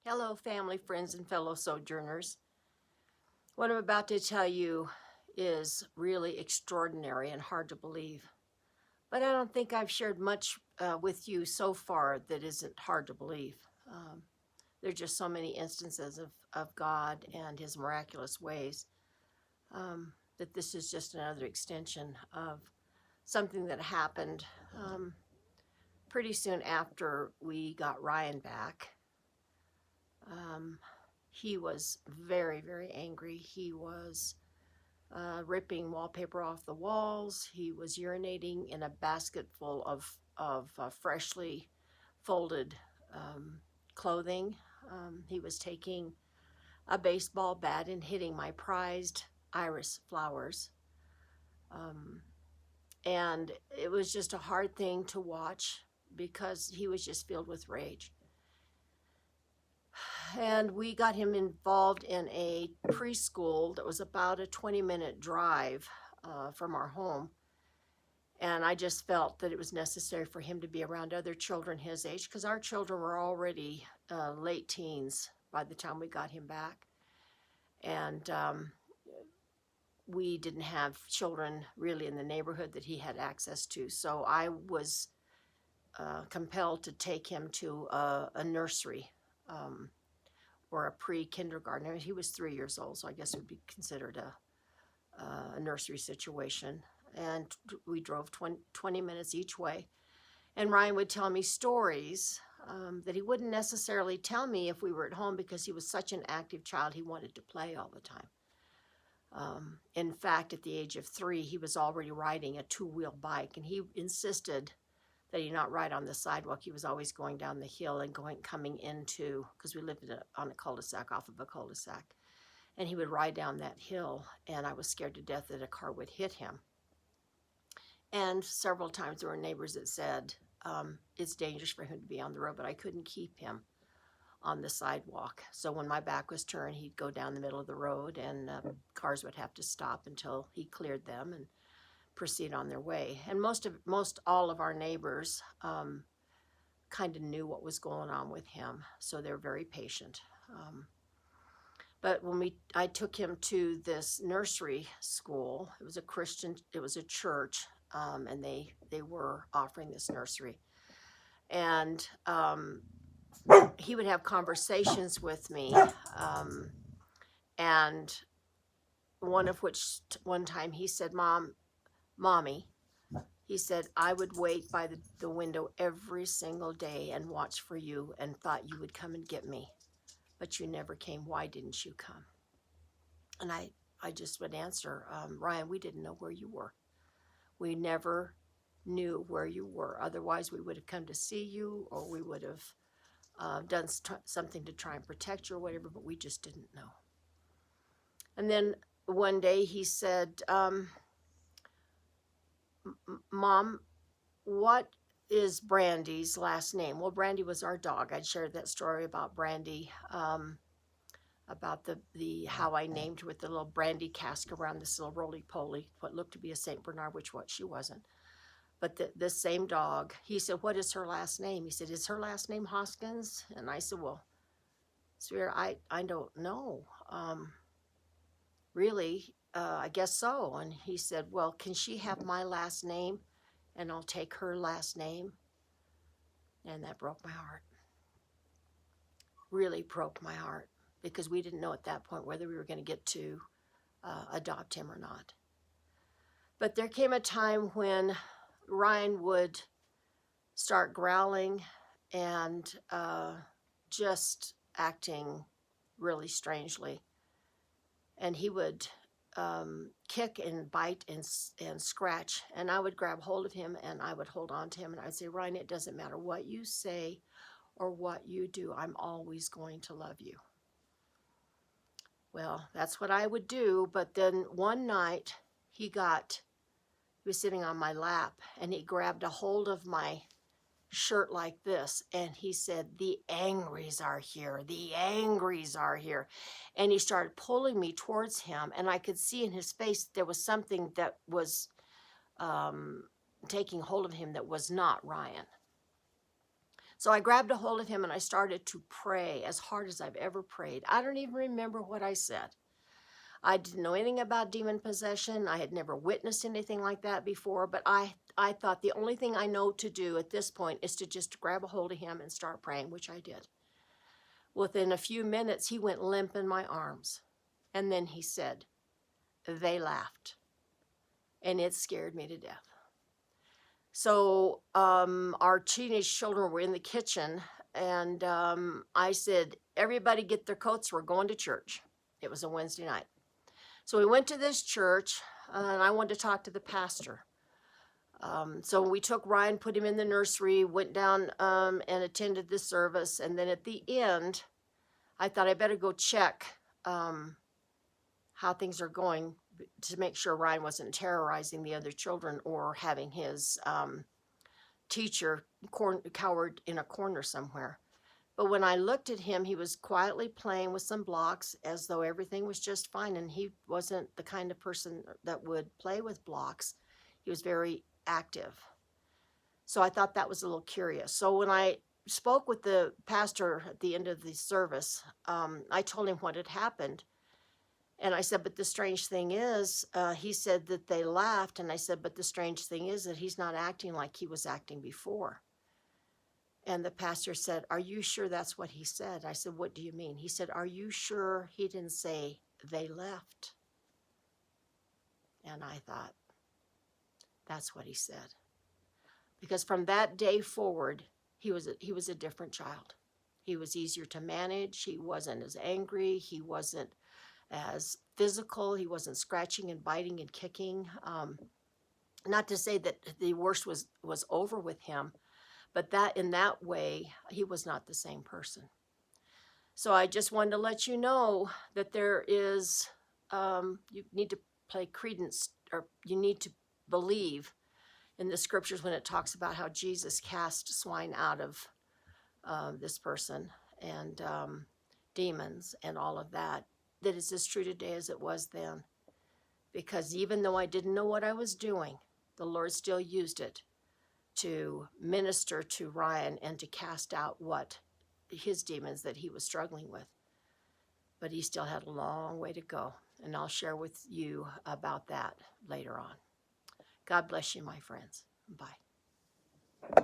Hello, family, friends, and fellow sojourners. What I'm about to tell you is really extraordinary and hard to believe. But I don't think I've shared much with you so far that isn't hard to believe. There are just so many instances of God and His miraculous ways that this is just another extension of something that happened pretty soon after we got Ryan back. He was very, very angry. He was ripping wallpaper off the walls. He was urinating in a basket full of freshly folded clothing. He was taking a baseball bat and hitting my prized iris flowers. And it was just a hard thing to watch because he was just filled with rage. And we got him involved in a preschool that was about a 20-minute drive from our home. And I just felt that it was necessary for him to be around other children his age because our children were already late teens by the time we got him back. And we didn't have children really in the neighborhood that he had access to. So I was compelled to take him to a nursery or a pre-kindergarten. I mean, he was 3 years old, so I guess it would be considered a nursery situation. And we drove 20 minutes each way. And Ryan would tell me stories that he wouldn't necessarily tell me if we were at home because he was such an active child. He wanted to play all the time. In fact, at the age of 3, he was already riding a 2-wheel bike, and he insisted that he not ride on the sidewalk. He was always going down the hill and coming into, because we lived on a cul-de-sac, off of a cul-de-sac. And he would ride down that hill, and I was scared to death that a car would hit him. And several times there were neighbors that said, it's dangerous for him to be on the road, but I couldn't keep him on the sidewalk. So when my back was turned, he'd go down the middle of the road, and cars would have to stop until he cleared them and proceed on their way. And most all of our neighbors kind of knew what was going on with him, so they're very patient. But when I took him to this nursery school, it was a Christian, it was a church, and they were offering this nursery. And he would have conversations with me, and one time he said, Mommy, he said, I would wait by the window every single day and watch for you and thought you would come and get me, but you never came. Why didn't you come? And I just would answer, Ryan, we didn't know where you were. We never knew where you were. Otherwise, we would have come to see you, or we would have done something to try and protect you or whatever, but we just didn't know. And then one day he said, Mom, what is Brandy's last name? Well, Brandy was our dog. I'd shared that story about Brandy, about the how I named her with the little brandy cask around this little roly-poly, what looked to be a St. Bernard, which what she wasn't. But this same dog, he said, what is her last name? He said, is her last name Hoskins? And I said, well, Swear, I don't know. Really, I guess so. And he said, well, can she have my last name and I'll take her last name? And that broke my heart. Really broke my heart, because we didn't know at that point whether we were going to get to adopt him or not. But there came a time when Ryan would start growling and just acting really strangely. And he would kick and bite and scratch, and I would grab hold of him and I would hold on to him and I'd say, Ryan, it doesn't matter what you say or what you do, I'm always going to love you. Well, that's what I would do. But then one night he was sitting on my lap and he grabbed a hold of my shirt like this, and he said, the angries are here, the angries are here. And he started pulling me towards him, and I could see in his face there was something that was taking hold of him that was not Ryan. So I grabbed a hold of him and I started to pray as hard as I've ever prayed. I don't even remember what I said. I didn't know anything about demon possession. I had never witnessed anything like that before, but I thought the only thing I know to do at this point is to just grab a hold of him and start praying, which I did. Within a few minutes, he went limp in my arms. And then he said, they laughed. And it scared me to death. So our teenage children were in the kitchen, and I said, everybody get their coats, we're going to church. It was a Wednesday night. So we went to this church, and I wanted to talk to the pastor. So we took Ryan, put him in the nursery, went down and attended the service, and then at the end, I thought I better go check how things are going to make sure Ryan wasn't terrorizing the other children or having his teacher cowered in a corner somewhere. But when I looked at him, he was quietly playing with some blocks as though everything was just fine, and he wasn't the kind of person that would play with blocks. He was very active. So I thought that was a little curious. So when I spoke with the pastor at the end of the service, I told him what had happened. And I said, but the strange thing is, he said that they laughed. And I said, but the strange thing is that he's not acting like he was acting before. And the pastor said, are you sure that's what he said? I said, what do you mean? He said, are you sure he didn't say they left? And I thought, that's what he said. Because from that day forward, he was a different child. He was easier to manage. He wasn't as angry. He wasn't as physical. He wasn't scratching and biting and kicking. Not to say that the worst was over with him, but that in that way, he was not the same person. So I just wanted to let you know that there is, you need to play credence, or you need to believe in the scriptures when it talks about how Jesus cast swine out of this person and demons and all of that, that is as true today as it was then. Because even though I didn't know what I was doing, the Lord still used it to minister to Ryan and to cast out what his demons that he was struggling with. But he still had a long way to go. And I'll share with you about that later on. God bless you, my friends. Bye.